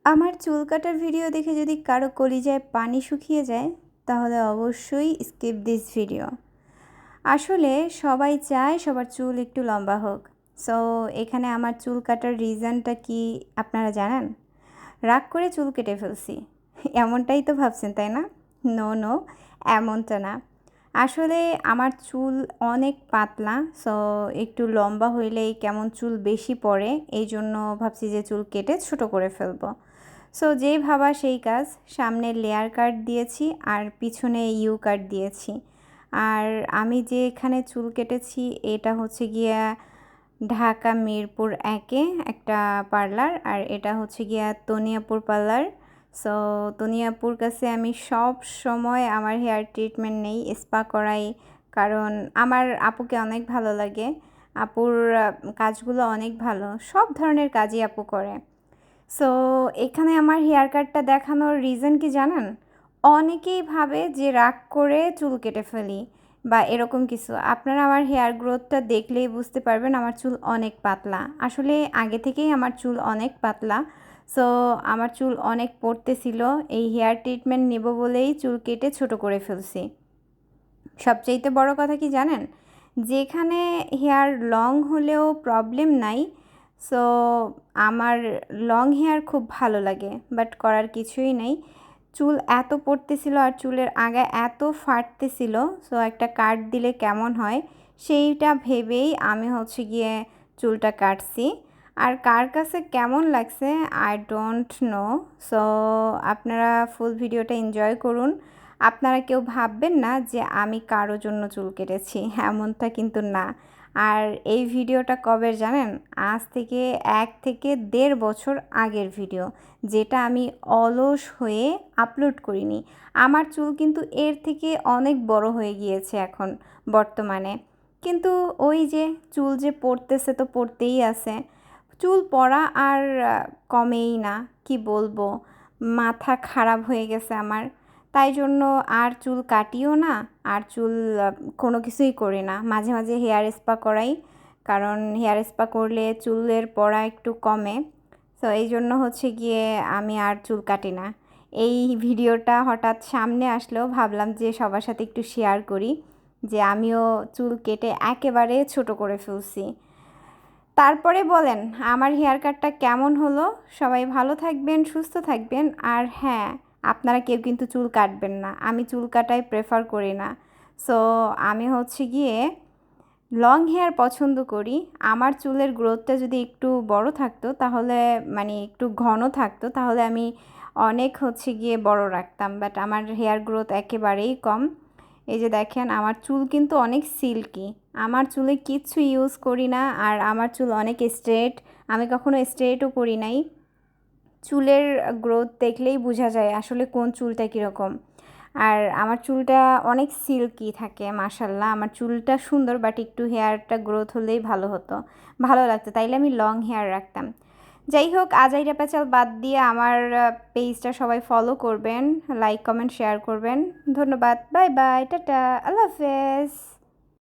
আমার চুল কাটার ভিডিও দেখে যদি কারো কলিজায় পানি শুকিয়ে যায় তাহলে অবশ্যই স্কিপ দিস ভিডিও। আসলে সবাই চায় সবার চুল একটু লম্বা হোক। সো এখানে আমার চুল কাটার রিজনটা কি আপনারা জানেন? রাগ করে চুল কেটে ফেলছি এমনটাই তো ভাবছেন, তাই না? নো নো, এমনটা না। আসলে আমার চুল অনেক পাতলা, সো একটু লম্বা হইলেই কেমন চুল বেশি পড়ে, এই জন্য ভাবছি যে চুল কেটে ছোট করে ফেলবো। সো যেই ভাবা সেই কাজ, সামনে লেয়ার কাট দিয়েছি আর পিছনে ইউ কাট দিয়েছি। আর আমি যে এখানে চুল কেটেছি এটা হচ্ছে গিয়া ঢাকা মিরপুর একে একটা পার্লার, আর এটা হচ্ছে গিয়া তনিয়াপুর পার্লার। সো তনিয়াপুর কাছে আমি সব সময় আমার হেয়ার ট্রিটমেন্ট নেই, স্পা করাই, কারণ আমার আপুকে অনেক ভালো লাগে। আপুর কাজগুলো অনেক ভালো, সব ধরনের কাজই আপু করে। সো এখানে আমার হেয়ার কাটটা দেখানোর রিজন কি জানেন? অনেকেই ভাবে যে রাগ করে চুল কেটে ফেলি বা এরকম কিছু। আপনারা আমার হেয়ার গ্রোথটা দেখলেই বুঝতে পারবেন আমার চুল অনেক পাতলা। আসলে আগে থেকেই আমার চুল অনেক পাতলা। সো আমার চুল অনেক পড়তেছিল, এই হেয়ার ট্রিটমেন্ট নেব বলেই চুল কেটে ছোট করে ফেলছি। সবচাইতে বড় কথা কি জানেন? যেখানে হেয়ার লং হলেও প্রবলেম নাই। সো আমার লং হেয়ার খুব ভালো লাগে, বাট করার কিছুই নেই। চুল এত পড়তেছিল আর চুলের আগা এত ফাটতেছিল, সো একটা কাট দিলে কেমন হয় সেইটা ভেবেই আমি হচ্ছে গিয়ে চুলটা কাটছি। আর কার কাছে কেমন লাগছে আই ডোন্ট নো। সো আপনারা ফুল ভিডিওটা এনজয় করুন। আপনারা কেউ ভাববেন না যে আমি কারো জন্য চুল কেটেছি, এমনটা কিন্তু না। আর এই ভিডিওটা কবের জানেন? আজ থেকে 1 থেকে 1.5 বছর আগের ভিডিও, যেটা আমি অলস হয়ে আপলোড করিনি। আমার চুল কিন্তু এর থেকে অনেক বড় হয়ে গিয়েছে এখন বর্তমানে। কিন্তু ওই যে চুল যে পড়তেছে তো পড়তেই আছে, চুল পড়া আর কমেই না, কি বলবো, মাথা খারাপ হয়ে গেছে আমার। তাই জন্য আর চুল কাটিও না, আর চুল কোনো কিছুই করি না। মাঝে মাঝে হেয়ার স্পা করাই, কারণ হেয়ার স্পা করলে চুলের পড়া একটু কমে। তো এই জন্য হচ্ছে গিয়ে আমি আর চুল কাটি না। এই ভিডিওটা হঠাৎ সামনে আসলেও ভাবলাম যে সবার সাথে একটু শেয়ার করি যে আমিও চুল কেটে একেবারে ছোট করে ফেলছি। তারপরে বলেন আমার হেয়ার কাটটা কেমন হলো? সবাই ভালো থাকবেন, সুস্থ থাকবেন। আর হ্যাঁ, আপনারা কেউ কিন্তু চুল কাটবেন না, আমি চুল কাটাই প্রেফার করি না। সো আমি হচ্ছে গিয়ে লং হেয়ার পছন্দ করি। আমার চুলের গ্রোথটা যদি একটু বড় থাকতো, তাহলে মানে একটু ঘন থাকতো, তাহলে আমি অনেক হচ্ছে গিয়ে বড় রাখতাম, বাট আমার হেয়ার গ্রোথ একেবারেই কম। এই যে দেখেন আমার চুল কিন্তু অনেক সিল্কি, আমার চুলে কিচ্ছু ইউজ করি না, আর আমার চুল অনেক স্ট্রেট, আমি কখনো স্ট্রেটও করি নাই। চুলের গ্রোথ দেখলেই বোঝা যায় আসলে কোন চুলটা কীরকম। আর আমার চুলটা অনেক সিল্কি থাকে, মাশাল্লাহ আমার চুলটা সুন্দর, বাট একটু হেয়ারটা গ্রোথ হলেই ভালো হতো, ভালো লাগতো, তাইলে আমি লং হেয়ার রাখতাম। যাই হোক, আজাইরা প্যাচাল বাদ দিয়ে আমার পেজটা সবাই ফলো করবেন, লাইক কমেন্ট শেয়ার করবেন। ধন্যবাদ, বাই বাই, টাটা, আল্লাহ হাফেজ।